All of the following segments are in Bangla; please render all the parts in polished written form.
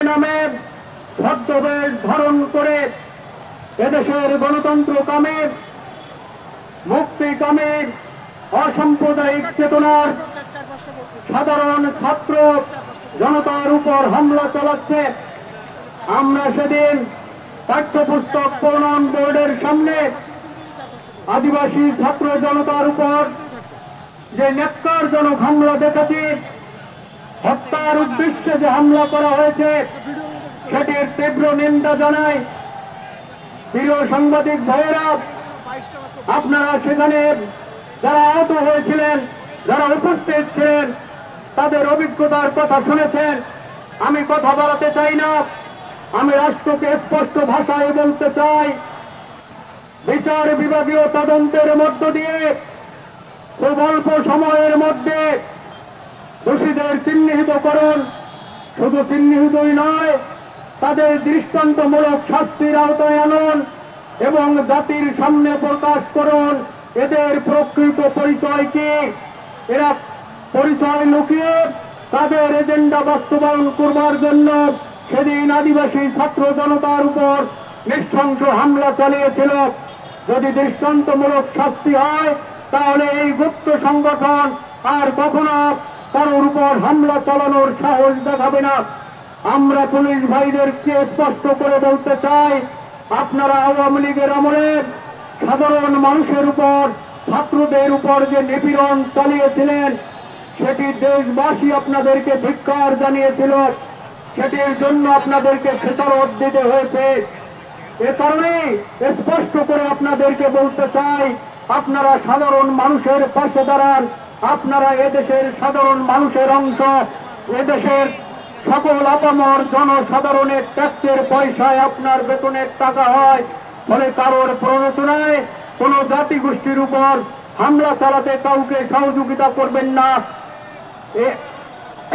নামে ছদ্মবেশ ধারণ করে এদেশের গণতন্ত্র কামে, মুক্তি কামে, অসাম্প্রদায়িক চেতনার সাধারণ ছাত্র জনতার উপর হামলা চালাচ্ছে। আমরা সেদিন পাঠ্যপুস্তক প্রণয়ন বোর্ডের সামনে আদিবাসী ছাত্র জনতার উপর যে ন্যাক্কারজনক হামলা দেখেছি, হত্যার উদ্দেশ্যে যে হামলা করা হয়েছে, সেটির তীব্র নিন্দা জানাই। প্রিয় সাংবাদিক ভাইয়েরা, আপনারা সেখানে যারা আহত হয়েছিলেন, যারা উপস্থিত ছিলেন, তাদের অভিজ্ঞতার কথা শুনেছেন। আমি কথা বাড়াতে চাই না। আমি রাষ্ট্রকে স্পষ্ট ভাষায় বলতে চাই, বিচার বিভাগীয় তদন্তের মধ্য দিয়ে খুব অল্প সময়ের মধ্যে দোষীদের চিহ্নিতকরণ, শুধু চিহ্নিতই নয়, তাদের দৃষ্টান্তমূলক শাস্তির আওতায় আনুন এবং জাতির সামনে প্রকাশ করুন এদের প্রকৃত পরিচয় কি। এরা পরিচয় লুকিয়ে তাদের এজেন্ডা বাস্তবায়ন করবার জন্য সেদিন আদিবাসী ছাত্র জনতার উপর নৃশংস হামলা চালিয়েছিল। যদি দৃষ্টান্তমূলক শাস্তি হয়, তাহলে এই গুপ্ত সংগঠন আর কখনো কারোর উপর হামলা চালানোর সাহস দেখাবে না। আমরা পুলিশ ভাইদেরকে স্পষ্ট করে বলতে চাই, আপনারা আওয়ামী লীগের আমলে সাধারণ মানুষের উপর, ছাত্রদের উপর যে নিপীড়ন চালিয়েছিলেন, সেটি দেশবাসী আপনাদেরকে ধিক্কার জানিয়েছিল। সেটির জন্য আপনাদেরকে খেসারত দিতে হয়েছে। এ কারণে স্পষ্ট করে আপনাদেরকে বলতে চাই, আপনারা সাধারণ মানুষের পাশে দাঁড়ান। আপনারা এদেশের সাধারণ মানুষের অংশ। এদেশের সকল আপামর জনসাধারণের ট্যাক্সের পয়সায় আপনার বেতনের টাকা হয়। ফলে কারোর প্ররোচনায় কোন জাতিগোষ্ঠীর উপর হামলা চালাতে কাউকে সহযোগিতা করবেন না।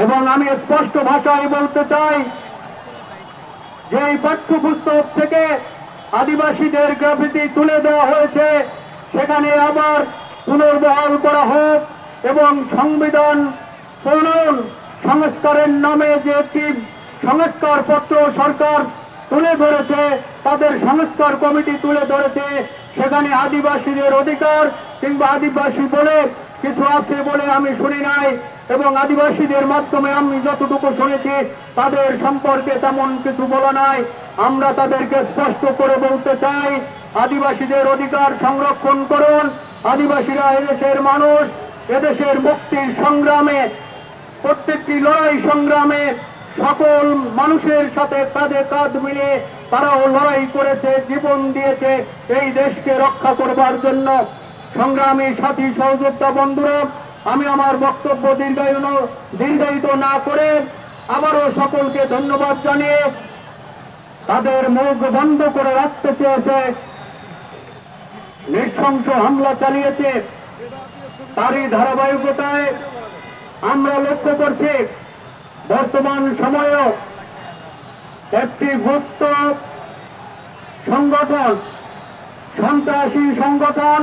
এবং আমি স্পষ্ট ভাষায় বলতে চাই যে এই পাঠ্যপুস্তক থেকে আদিবাসীদের গ্রাফিতি তুলে দেওয়া হয়েছে, সেখানে আবার পুনর্বহাল করা হোক এবং সংবিধান প্রণয়ন সংস্কারের নামে যে একটি সংস্কার পত্র সরকার তুলে ধরেছে, তাদের সংস্কার কমিটি তুলে ধরেছে, সেখানে আদিবাসীদের অধিকার কিংবা আদিবাসী বলে কিছু আছে বলে আমি শুনি নাই। এবং আদিবাসীদের মাধ্যমে আমি যতটুকু শুনেছি, তাদের সম্পর্কে তেমন কিছু বলা নাই। আমরা তাদেরকে স্পষ্ট করে বলতে চাই, আদিবাসীদের অধিকার সংরক্ষণ করুন। আদিবাসীরা এদেশের মানুষ। এদেশের মুক্তির সংগ্রামে, প্রত্যেকটি লড়াই সংগ্রামে সকল মানুষের সাথে কাঁধে কাঁধ মিলিয়ে তারাও লড়াই করেছে, জীবন দিয়েছে এই দেশকে রক্ষা করবার জন্য। সংগ্রামী সাথী সহযোদ্ধা বন্ধুরা, আমি আমার বক্তব্য দীর্ঘায়িত না করে আবারও সকলকে ধন্যবাদ জানিয়ে, তাদের মুখ বন্ধ করে রাখতে চেয়েছে, নৃশংস হামলা চালিয়েছে, তারই ধারাবাহিকতায় আমরা লক্ষ্য করছি বর্তমান সময়েও একটি গুপ্ত সংগঠন, সন্ত্রাসী সংগঠন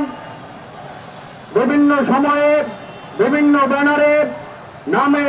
বিভিন্ন সময়ে বিভিন্ন ব্যানারে নামে